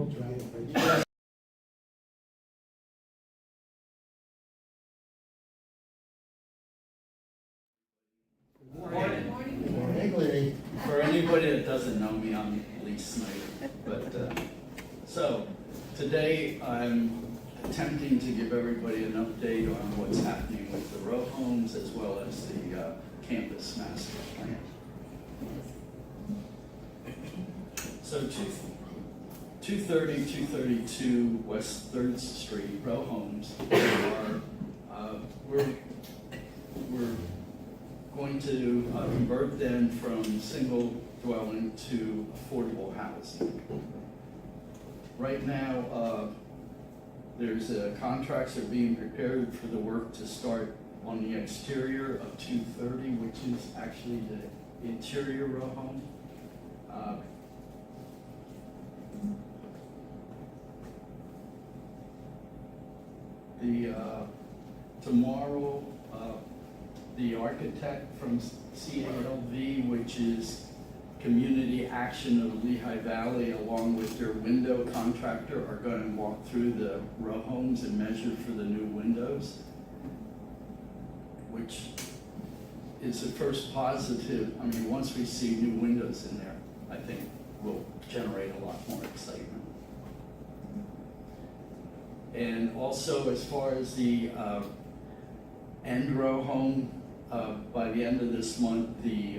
We'll try. Morning. Morning, Lee. For anybody that doesn't know me, I'm Lee Snyder. So today I'm attempting to give everybody an update on what's happening with the row homes as well as the campus master plan. So 230, 232 West 3rd Street row homes are, we're going to convert them from single dwelling to affordable housing. Right now, there's contracts are being prepared for the work to start on the exterior of 230, which is actually the interior row home. Tomorrow, the architect from CALV, which is Community Action of the Lehigh Valley, along with their window contractor, are going to walk through the row homes and measure for the new windows, which is the first positive. I mean, once we see new windows in there, I think will generate a lot more excitement. And also, as far as the end row home, by the end of this month, the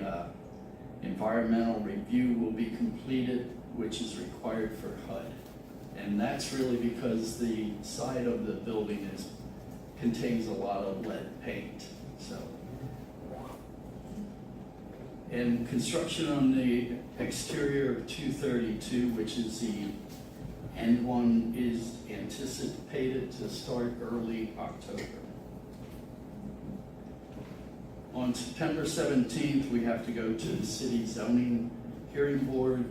environmental review will be completed, which is required for HUD. And that's really because the side of the building contains a lot of lead paint. So, and construction on the exterior of 232, which is the end one, is anticipated to start early October. On September 17th, we have to go to the city zoning hearing board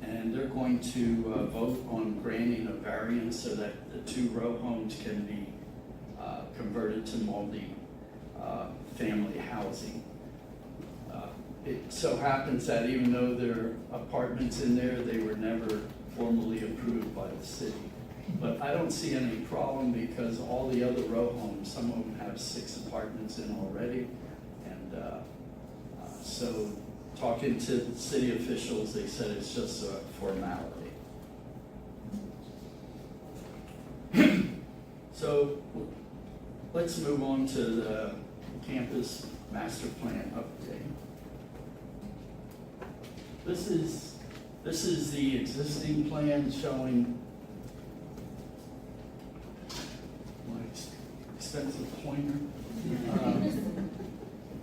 and they're going to vote on granting a variance so that the two row homes can be converted to multi-family housing. It so happens that even though there are apartments in there, they were never formally approved by the city. But I don't see any problem because all the other row homes, some of them have 6 apartments in already. So talking to the city officials, they said it's just a formality. So let's move on to the campus master plan update. This is the existing plan showing my expensive pointer.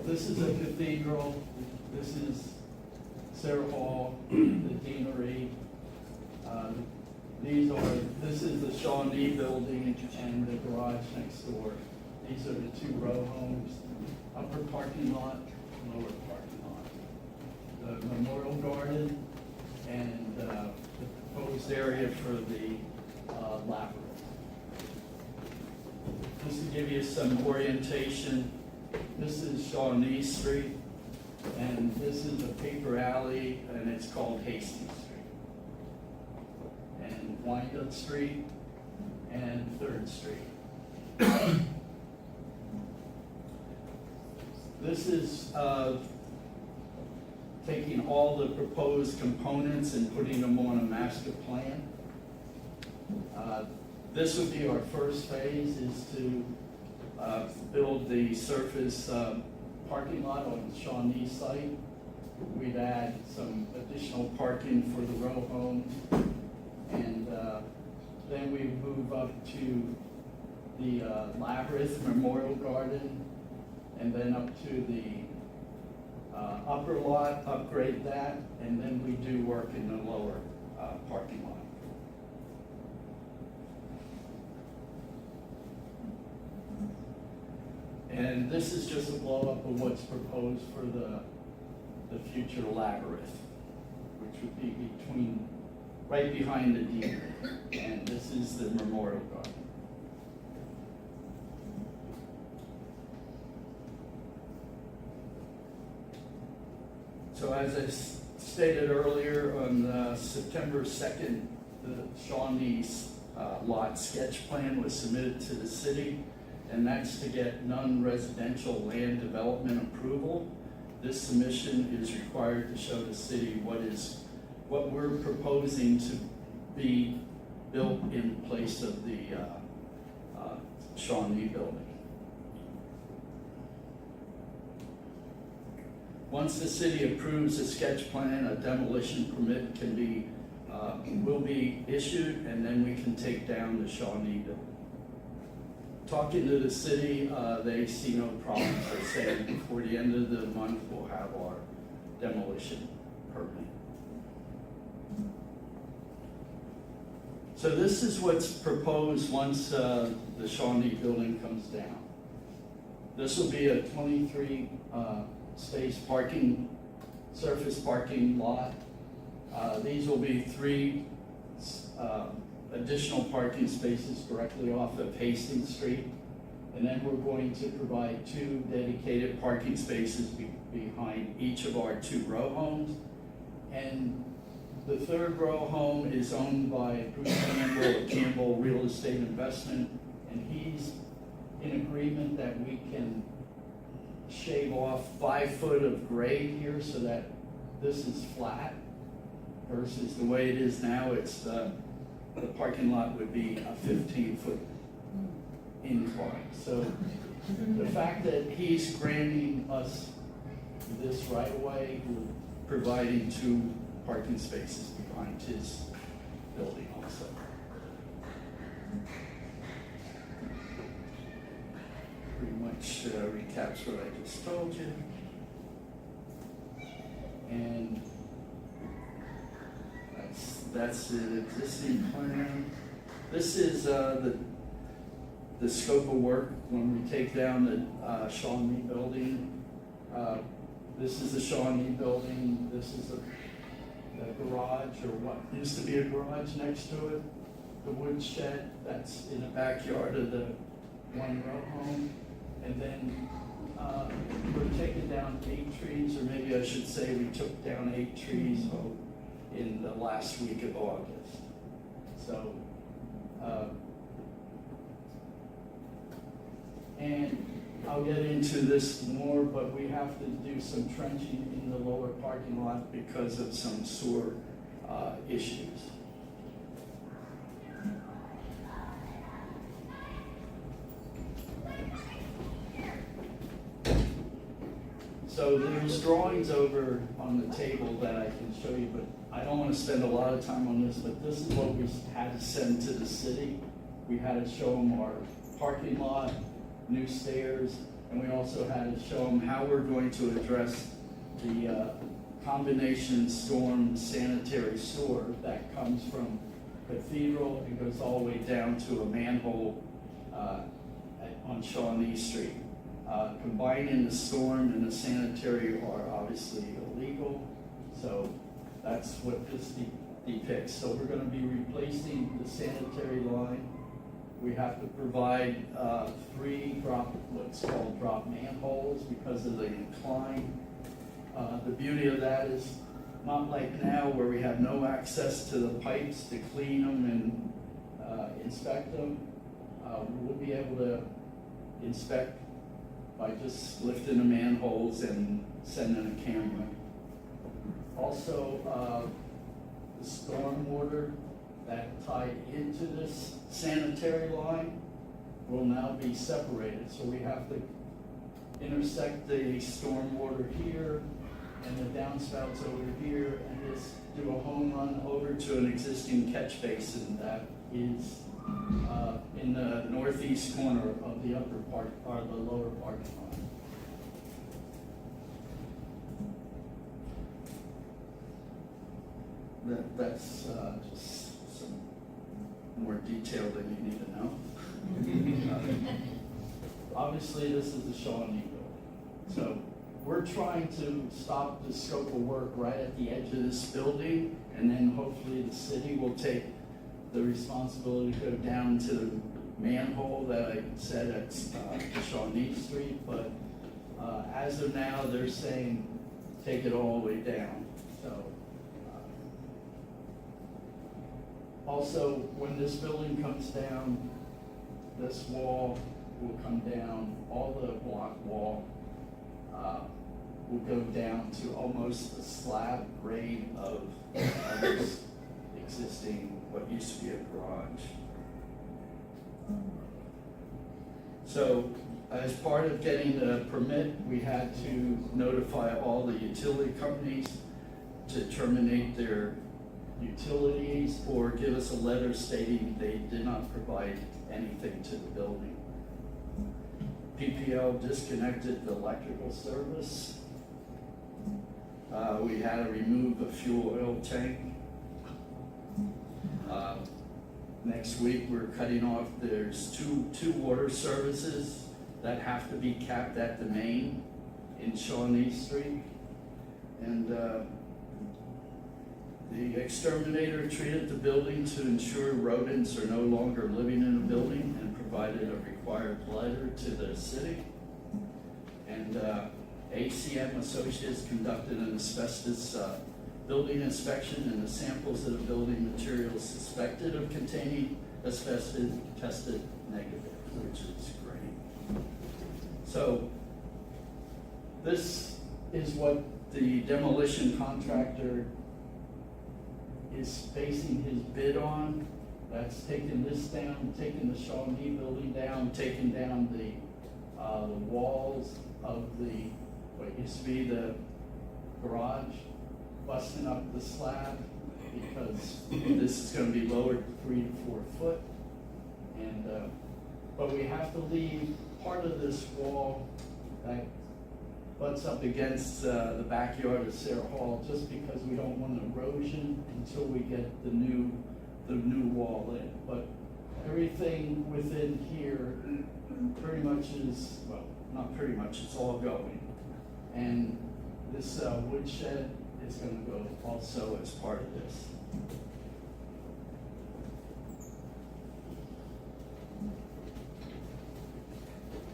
This is a cathedral. This is Sarah Hall, the deanery. This is the Shawnee building and the garage next door. These are the 2 row homes. Upper parking lot, lower parking lot. The memorial garden and the proposed area for the labyrinth. Just to give you some orientation, this is Shawnee Street, and this is a paper alley, and it's called Hastings Street. And Wyandotte Street and 3rd Street. This is taking all the proposed components and putting them on a master plan. This would be our first phase, is to build the surface parking lot on the Shawnee site. We'd add some additional parking for the row homes, and then we move up to the Labyrinth Memorial Garden, and then up to the upper lot, upgrade that, and then we do work in the lower parking lot. And this is just a blow-up of what's proposed for the future labyrinth, which would be right behind the deanery. And this is the memorial garden. So as I stated earlier, on September 2nd, the Shawnee's lot sketch plan was submitted to the city, and that's to get non-residential land development approval. This submission is required to show the city what we're proposing to be built in place of the Shawnee building. Once the city approves a sketch plan, a demolition permit will be issued, and then we can take down the Shawnee building. Talking to the city, they see no problem. They're saying before the end of the month, we'll have our demolition permit. So this is what's proposed once the Shawnee building comes down. This will be a 23 space surface parking lot. These will be 3 additional parking spaces directly off of Hastings Street. And then we're going to provide 2 dedicated parking spaces behind each of our 2 row homes. And the 3rd row home is owned by Bruce Campbell of Campbell Real Estate Investment, and he's in agreement that we can shave off 5 foot of grade here so that this is flat versus the way it is now. It's the parking lot would be a 15-foot incline. So the fact that he's granting us this right away, we're providing 2 parking spaces behind his building also. Pretty much recaps what I just told you. And that's the existing plan. This is the scope of work when we take down the Shawnee building. This is the Shawnee building. This is the garage, or what used to be a garage next to it. The wood shed that's in the backyard of the 1 row home. And then we're taking down 8 trees, or maybe I should say we took down 8 trees in the last week of August. So, and I'll get into this more, but we have to do some trenching in the lower parking lot because of some sewer issues. So there's drawings over on the table that I can show you, but I don't want to spend a lot of time on this, but this is what we had to send to the city. We had to show them our parking lot, new stairs, and we also had to show them how we're going to address the combination storm sanitary sewer that comes from Cathedral and goes all the way down to a manhole on Shawnee Street. Combining the storm and the sanitary are obviously illegal, so that's what this depicts. So we're going to be replacing the sanitary line. We have to provide 3 what's called drop manholes because of the incline. The beauty of that is not like now where we have no access to the pipes to clean them and inspect them. We'll be able to inspect by just lifting the manholes and sending a camera. Also, the storm water that tied into this sanitary line will now be separated. So we have to intersect the storm water here and the downspouts over here and just do a home run over to an existing catch basin that is in the northeast corner of the upper part, or the lower parking lot. That's just some more detail than you need to know. Obviously, this is the Shawnee building. So we're trying to stop the scope of work right at the edge of this building, and then hopefully the city will take the responsibility to go down to the manhole that I said at Shawnee Street, but as of now, they're saying take it all the way down. So Also, when this building comes down, this wall will come down, all the block wall will go down to almost a slab grade of this existing, what used to be a garage. So, as part of getting the permit, we had to notify all the utility companies to terminate their utilities or give us a letter stating they did not provide anything to the building. PPL disconnected the electrical service. We had to remove a fuel oil tank. Next week, we're cutting off, there's two water services that have to be capped at the main in Shawnee Street. And the exterminator treated the building to ensure rodents are no longer living in the building and provided a required letter to the city. And ACM Associates conducted an asbestos building inspection, and the samples of the building materials suspected of containing asbestos tested negative, which is great. So this is what the demolition contractor is basing his bid on. That's taking this down, taking the Shawnee building down, taking down the walls of the, what used to be the garage, busting up the slab, because this is going to be lowered 3 to 4 foot. And but we have to leave part of this wall that butts up against the backyard of Sarah Hall, just because we don't want erosion until we get the new wall in. But everything within here pretty much is, well, not pretty much, it's all going. And this wood shed is going to go also as part of this.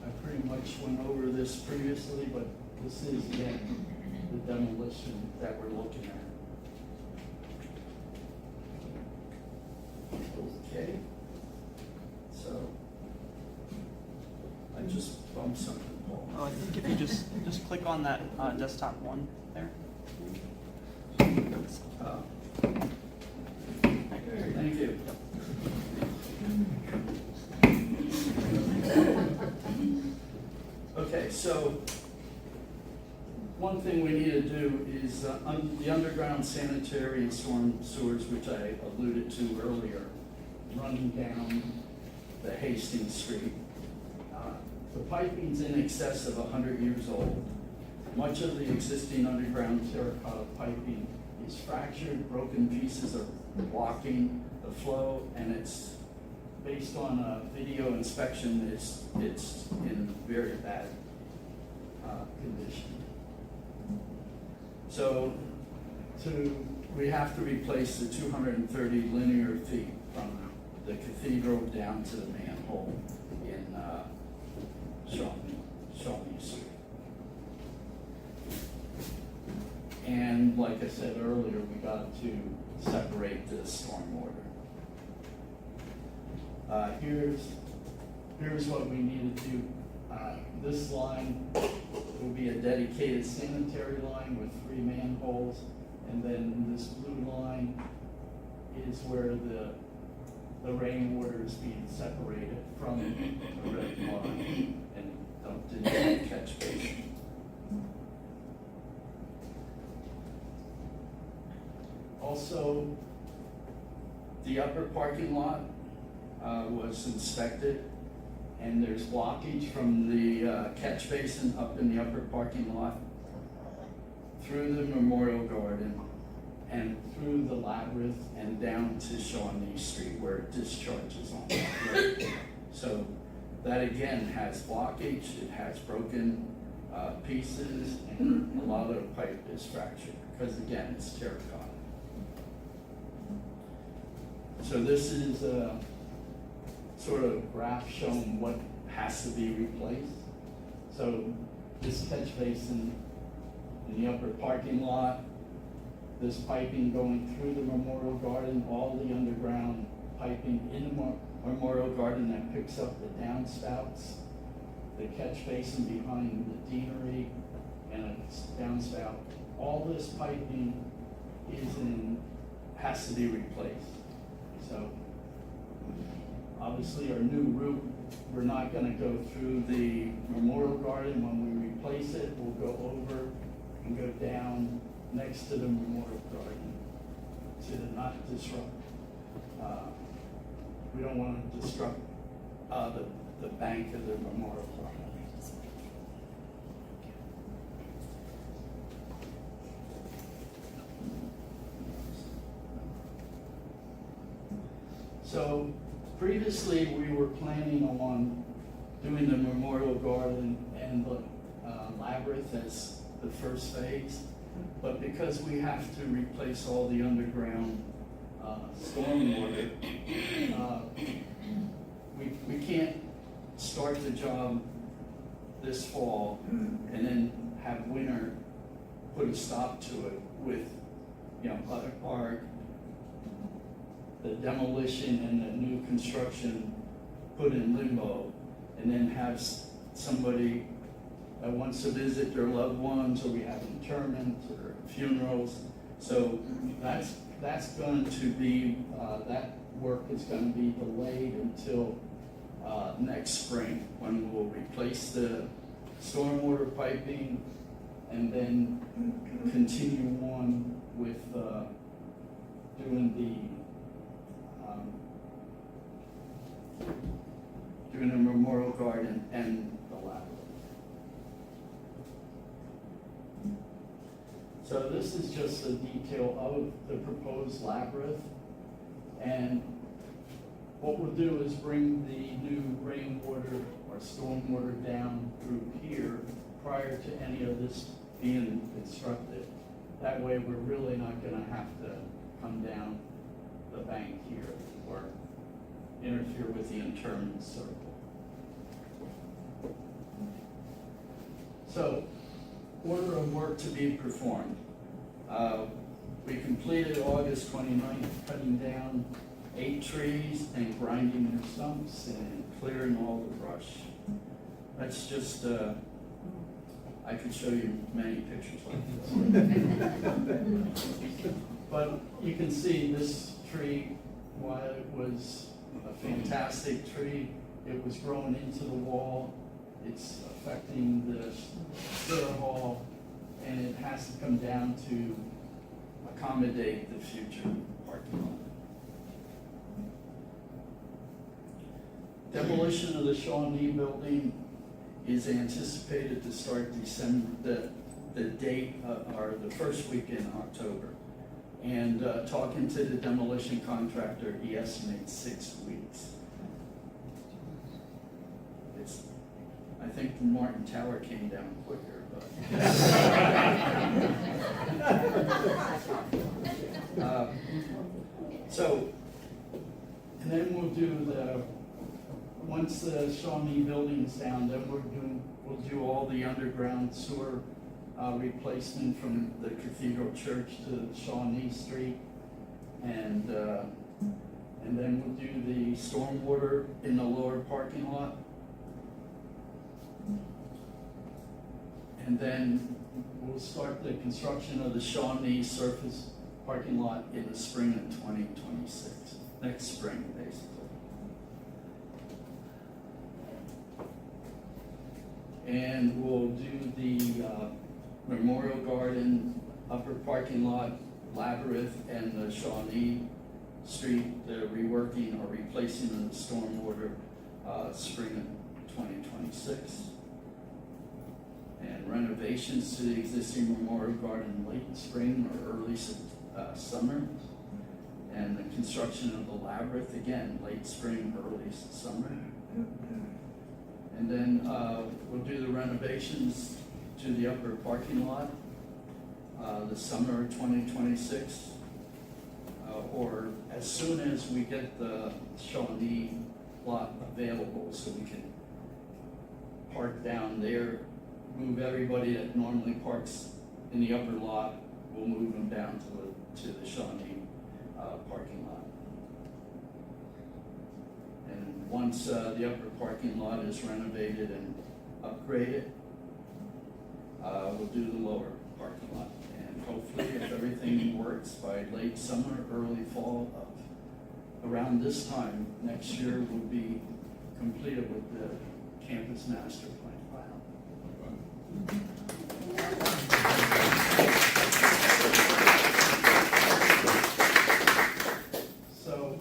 I pretty much went over this previously, but this is again the demolition that we're looking at. Okay. So I just bumped something, Paul. Oh, I think if you just click on that desktop one there. Thank you. Okay, so one thing we need to do is the underground sanitary and storm sewers, which I alluded to earlier, running down the Hastings Street. The piping's in excess of 100 years old. Much of the existing underground terracotta piping is fractured, broken pieces are blocking the flow, and it's based on a video inspection, it's in very bad condition. So we have to replace the 230 linear feet from the cathedral down to the manhole in Shawnee Street. And like I said earlier, we got to separate the stormwater. Here's what we need to do. This line will be a dedicated sanitary line with 3 manholes, and then this blue line is where the rainwater is being separated from the red line and dumped into the catch basin. Also, the upper parking lot was inspected, and there's blockage from the catch basin up in the upper parking lot through the Memorial Garden and through the Labyrinth and down to Shawnee Street where it discharges on that road. So that again has blockage, it has broken pieces, and a lot of the pipe is fractured because again it's terracotta. So this is a sort of graph showing what has to be replaced. So this catch basin in the upper parking lot, this piping going through the Memorial Garden, all the underground piping in the Memorial Garden that picks up the downspouts, the catch basin behind the deanery, and a downspout. All this piping has to be replaced. So obviously our new route, we're not gonna go through the Memorial Garden. When we replace it, we'll go over and go down next to the Memorial Garden to not disrupt. We don't want to disrupt the bank of the Memorial Garden. So previously, we were planning on doing the Memorial Garden and the labyrinth as the first phase, but because we have to replace all the underground stormwater, we can't start the job this fall and then have winter put a stop to it with, the demolition and the new construction put in limbo, and then have somebody that wants to visit their loved ones, or we have interments or funerals. So that's going to be, that work is going to be delayed until next spring, when we'll replace the stormwater piping and then continue on with doing the Memorial Garden and the labyrinth. So this is just a detail of the proposed labyrinth, and what we'll do is bring the new rainwater or stormwater down through here prior to any of this being constructed. That way we're really not gonna have to come down the bank here or interfere with the interment circle. So, order of work to be performed. We completed August 29th, cutting down 8 trees and grinding their stumps and clearing all the brush. That's just, I could show you many pictures like this. But you can see this tree, while it was a fantastic tree, it was growing into the wall. It's affecting the stair hall, and it has to come down to accommodate the future parking lot. Demolition of the Shawnee building is anticipated to start December, the date, or the first week in October. And talking to the demolition contractor, he estimates 6 weeks. I think the Martin Tower came down quicker, but. And then we'll do once the Shawnee building's down, then we'll do all the underground sewer replacement from the Cathedral Church to Shawnee Street, and then we'll do the stormwater in the lower parking lot. And then we'll start the construction of the Shawnee surface parking lot in the spring of 2026, next spring, basically. And we'll do the Memorial Garden, upper parking lot, labyrinth, and the Shawnee Street, the reworking or replacing of the stormwater, spring of 2026. And renovations to the existing Memorial Garden late spring or early summer. And the construction of the labyrinth, again, late spring, early summer. And then we'll do the renovations to the upper parking lot, the summer of 2026, or as soon as we get the Shawnee lot available, so we can park down there, move everybody that normally parks in the upper lot, we'll move them down to the Shawnee parking lot. once the upper parking lot is renovated and upgraded, we'll do the lower parking lot. And hopefully, if everything works, by late summer, early fall, around this time next year, we'll be completed with the campus master plan. So,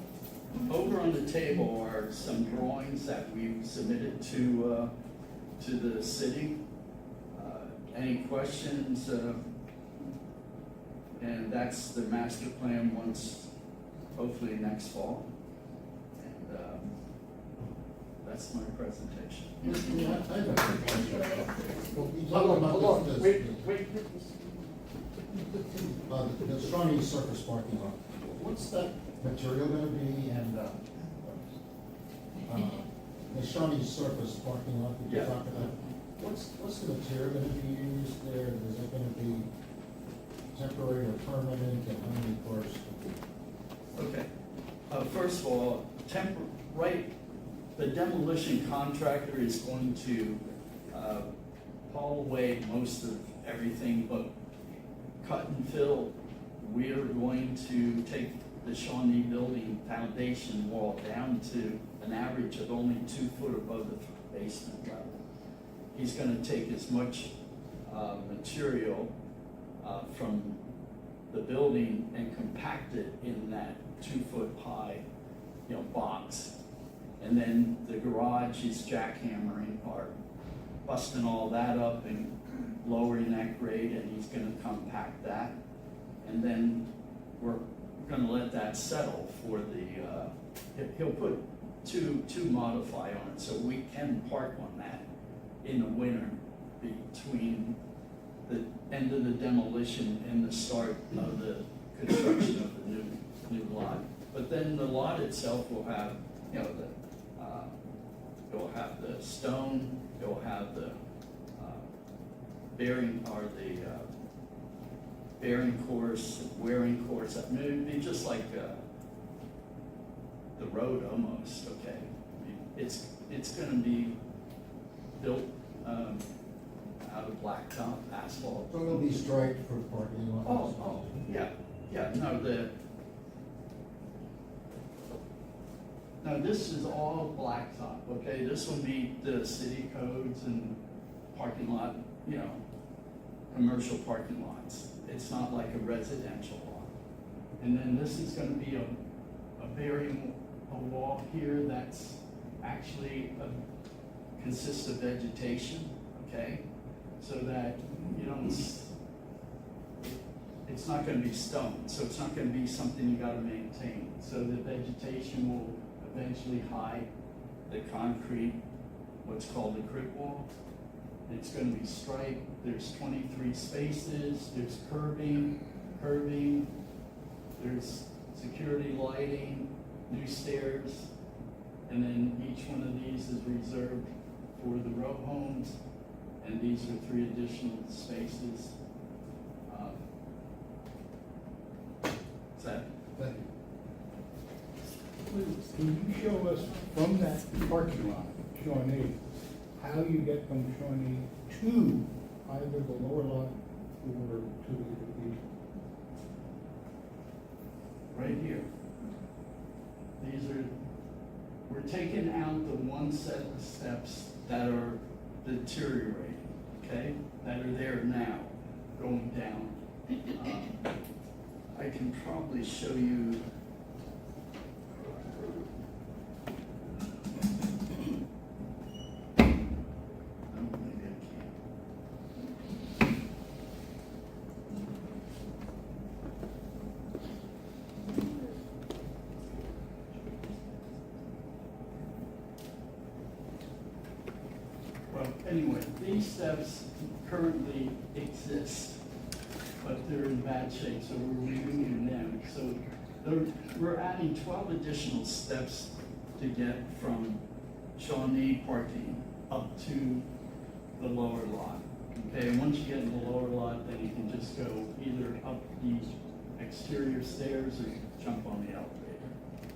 over on the table are some drawings that we submitted to the city. Any questions? And that's the master plan once, hopefully next fall. And that's my presentation. I have a quick question. Well, you talk Hold about on, this- wait. The Shawnee Surface parking lot. What's that material gonna be, and, the Shawnee Surface parking lot that you Yeah. talked about? What's the material gonna be used there? Is it gonna be temporary or permanent, and how many cars? Okay. First of all, the demolition contractor is going to haul away most of everything but cut and fill. We are going to take the Shawnee building foundation wall down to an average of only 2 foot above the basement level. He's gonna take as much material from the building and compact it in that 2 foot high, box. And then the garage is jackhammering or busting all that up and lowering that grade, and he's gonna compact that. And then we're gonna let that settle for he'll put two modify on it, so we can park on that in the winter between the end of the demolition and the start of the construction of the new lot. But then the lot itself will have, it will have the stone, it will have the bearing course, wearing course. I mean, it'd be just like the road almost, okay? I mean, it's gonna be built out of blacktop asphalt. So it'll be striped for parking lots? Yeah, no, this is all blacktop, okay? This will meet the city codes and parking lot, commercial parking lots. It's not like a residential lot. And then this is gonna be a wall here that's actually consists of vegetation, okay? So that you don't, it's not gonna be stone, so it's not gonna be something you gotta maintain. So the vegetation will eventually hide the concrete, what's called the crit wall. It's gonna be striped, there's 23 spaces, there's curving, there's security lighting, new stairs, and then each one of these is reserved for the row homes, and these are 3 additional spaces. Is that? Thank you. Please, can you show us from that parking lot, Shawnee, how you get from Shawnee to either the lower lot or to the Right here. We're taking out the one set of steps that are deteriorating, okay? That are there now, going down. I can probably show you. Oh, maybe I can't. Well, anyway, these steps currently exist, but they're in bad shape, so we're removing them. So we're adding 12 additional steps to get from Shawnee parking up to the lower lot. Okay, and once you get in the lower lot, then you can just go either up these exterior stairs or jump on the elevator.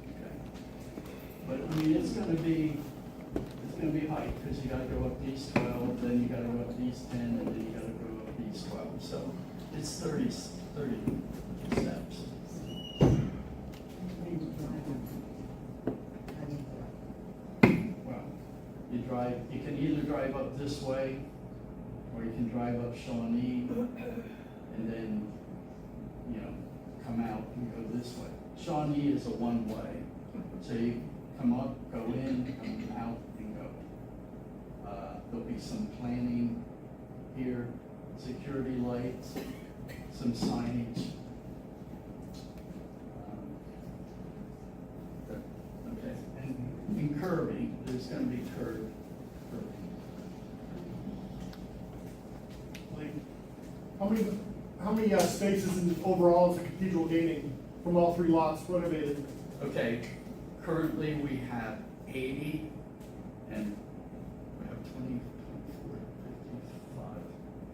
Okay. But I mean, it's gonna be height, because you gotta go up these 12, then you gotta go up these 10, and then you gotta go up these 12. So it's 30 steps. Well, you can either drive up this way, or you can drive up Shawnee, and then, come out and go this way. Shawnee is a one-way, so you come up, go in, come out, and go. There'll be some planning here, security lights, some signage. Okay, and in curbing, there's gonna be curbing. How many spaces in overall is the cathedral gaining from all three lots renovated? Okay, currently we have 80, and we have 20, 24, 55.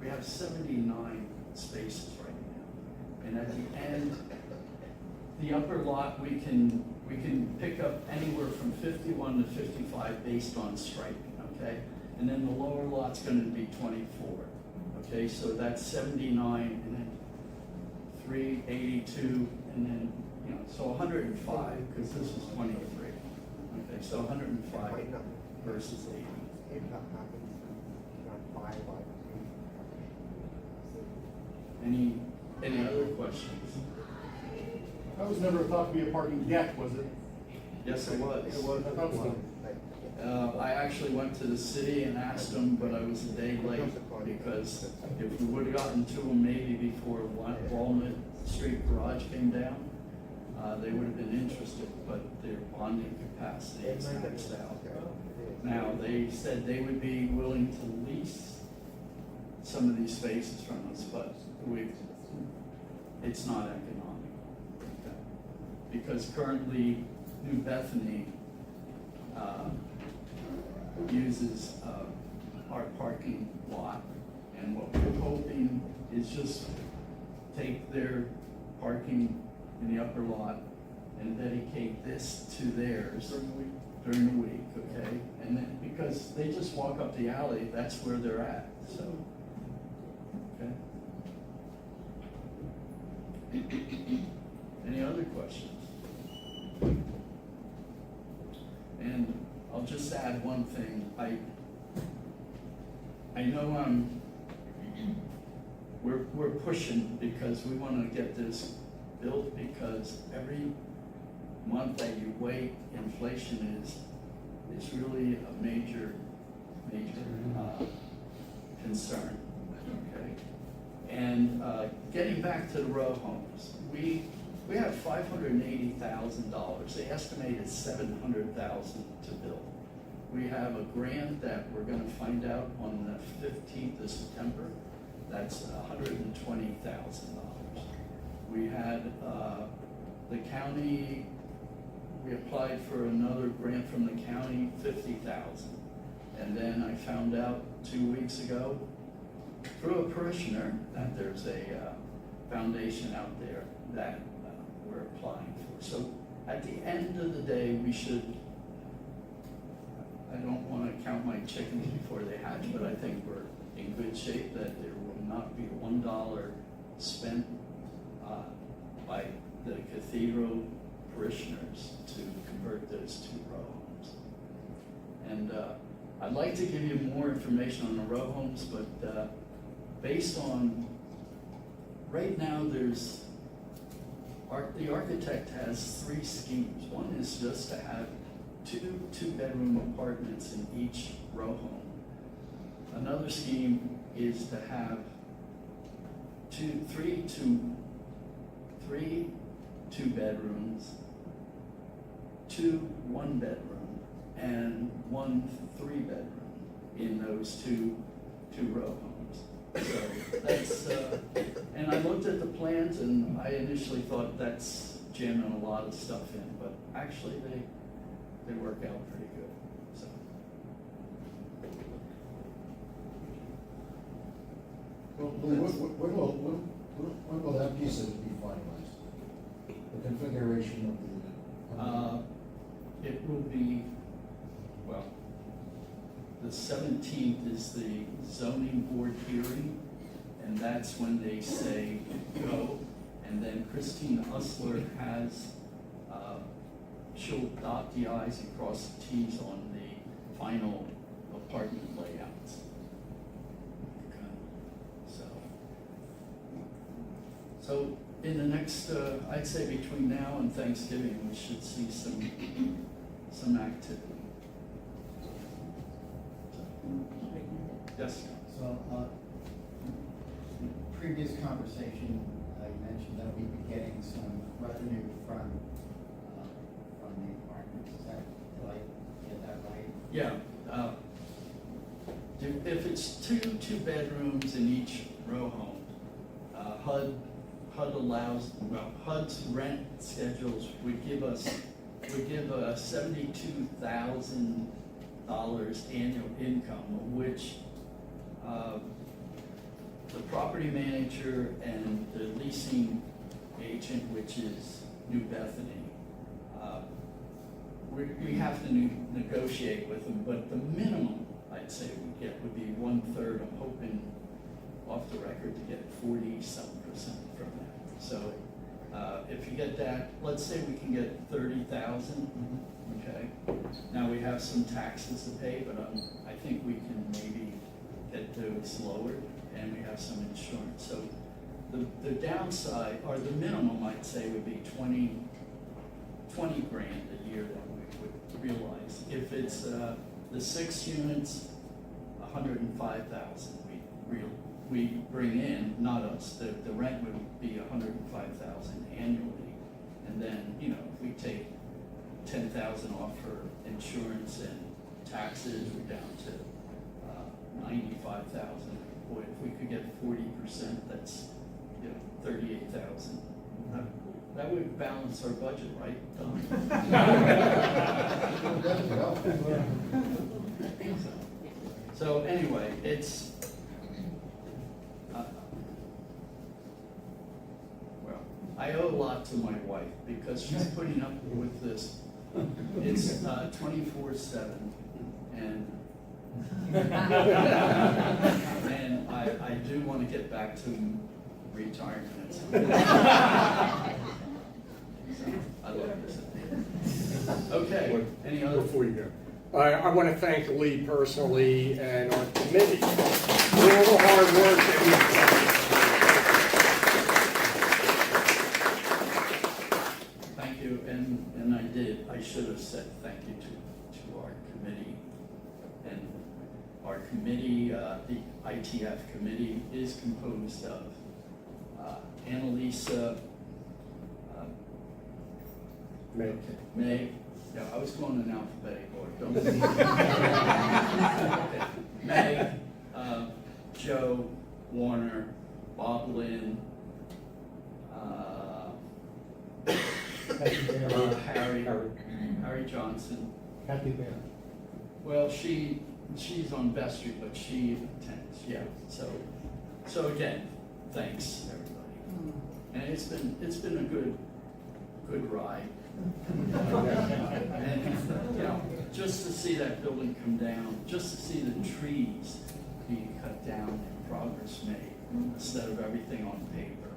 We have 79 spaces right now. And at the end, the upper lot, we can pick up anywhere from 51 to 55 based on striping, okay? And then the lower lot's gonna be 24. Okay, so that's 79, and then 382, and then, so 105, because this is 23. Okay, so 105 versus 80. Any other questions? That was never thought to be a parking deck, was it? Yes, it was. It was, I thought so. I actually went to the city and asked them, but I was a day late, because if we would've gotten to them maybe before Walnut Street Garage came down, they would've been interested, but their bonding capacity is maxed out. Now, they said they would be willing to lease some of these spaces from us, but it's not economic. Okay? Because currently, New Bethany, uses our parking lot, and what we're hoping is just take their parking in the upper lot and dedicate this to theirs during the week, okay? And then, because they just walk up the alley, that's where they're at, so, okay? Any other questions? And I'll just add one thing. I know we're pushing, because we want to get this built, because every month that you wait, inflation is really a major concern. Okay, and getting back to the row homes, we have $580,000. They estimated $700,000 to build. We have a grant that we're going to find out on the 15th of September. That's $120,000. We had the county. We applied for another grant from the county, $50,000, and then I found out 2 weeks ago through a parishioner that there's a foundation out there that we're applying for. So at the end of the day, we should, I don't want to count my chickens before they hatch, but I think we're in good shape, that there will not be $1 spent by the cathedral parishioners to convert those 2 row homes. And I'd like to give you more information on the row homes, but based on, right now the architect has 3 schemes. One is just to have 2 bedroom apartments in each row home. Another scheme is to have 3 2 bedrooms, 2 1 bedroom, and 1 3 bedroom in those two row homes. So that's, and I looked at the plans, and I initially thought that's jamming a lot of stuff in, but actually they work out pretty good, so. When will that piece of it be finalized? The configuration of the. it will be, well, the 17th is the zoning board hearing, and that's when they say go. And then Christine Usler has, she'll dot the i's and cross the t's on the final apartment layouts. Okay. So in the next, I'd say between now and Thanksgiving, we should see some activity. Yes? So, previous conversation, you mentioned that we'd be getting some revenue from the apartments. Is that, did I get that right? Yeah. If it's two bedrooms in each row home, HUD allows, well, HUD's rent schedules would give $72,000 annual income, of which the property manager and the leasing agent, which is New Bethany, we have to negotiate with them, but the minimum I'd say we get would be 1/3. I'm hoping off the record to get 40-some% from that. So if you get that, let's say we can get 30,000, okay? Now we have some taxes to pay, but I think we can maybe get those lowered, and we have some insurance. So the downside, or the minimum I'd say would be 20 grand a year that we would realize. If it's the 6 units, 105,000 we bring in, not us. The rent would be 105,000 annually, and then if we take 10,000 off for insurance and taxes, we're down to 95,000. Boy, if we could get 40%, that's 38,000. That would balance our budget, right, Don? So anyway, it's well, I owe a lot to my wife because she's putting up with this. It's 24/7, and and I do want to get back to retirement. So, I love this. Okay, any other? Before you go, I want to thank Lee personally and our committee for all the hard work that you've done. Thank you, and I did. I should have said thank you to our committee. And our committee, the ITF committee, is composed of Annalisa, May. Yeah, I was going in alphabetical order. Okay. May, Joe, Warner, Bob Lynn, Harry Johnson. Kathy Bear. Well, she's on vestry, but she attends. Yeah. So again, thanks everybody. And it's been a good ride. And just to see that building come down, just to see the trees being cut down and progress made instead of everything on paper,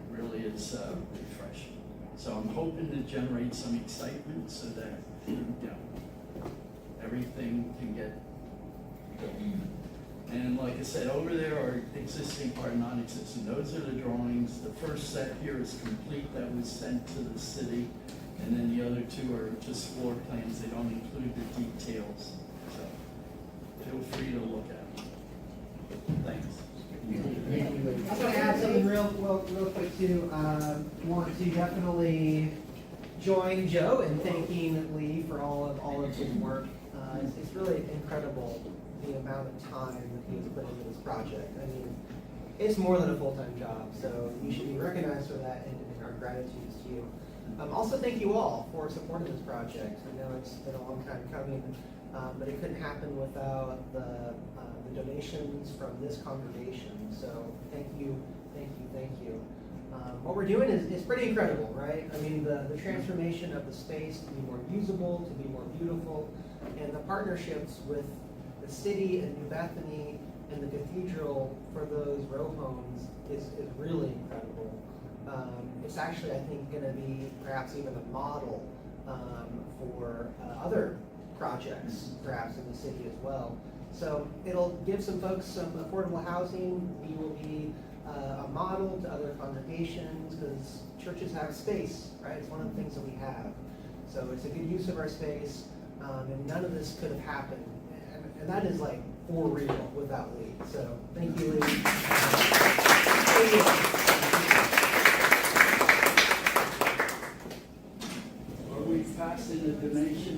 really is refreshing. So I'm hoping to generate some excitement so that everything can get going. And like I said, over there are existing, are non-existent. Those are the drawings. The first set here is complete, that was sent to the city. And then the other two are just floor plans. They don't include the details. So feel free to look at them. Thanks. I'm going to add something real quick too. Want to definitely join Joe in thanking Lee for all of his work. It's really incredible the amount of time that he has put into this project. I mean, it's more than a full-time job, so you should be recognized for that, and our gratitude is to you. Also, thank you all for supporting this project. I know it's been a long time coming, but it couldn't happen without the donations from this congregation. So thank you, thank you, thank you. What we're doing is pretty incredible, right? I mean, the transformation of the space to be more usable, to be more beautiful, and the partnerships with the city and New Bethany and the cathedral for those row homes is really incredible. It's actually, I think, going to be perhaps even a model for other projects, perhaps in the city as well. So it'll give some folks some affordable housing. We will be a model to other congregations because churches have space, right? It's one of the things that we have. So it's a good use of our space, and none of this could have happened. And that is like for real without Lee. So thank you, Lee. Thank you. Are we passing the donation?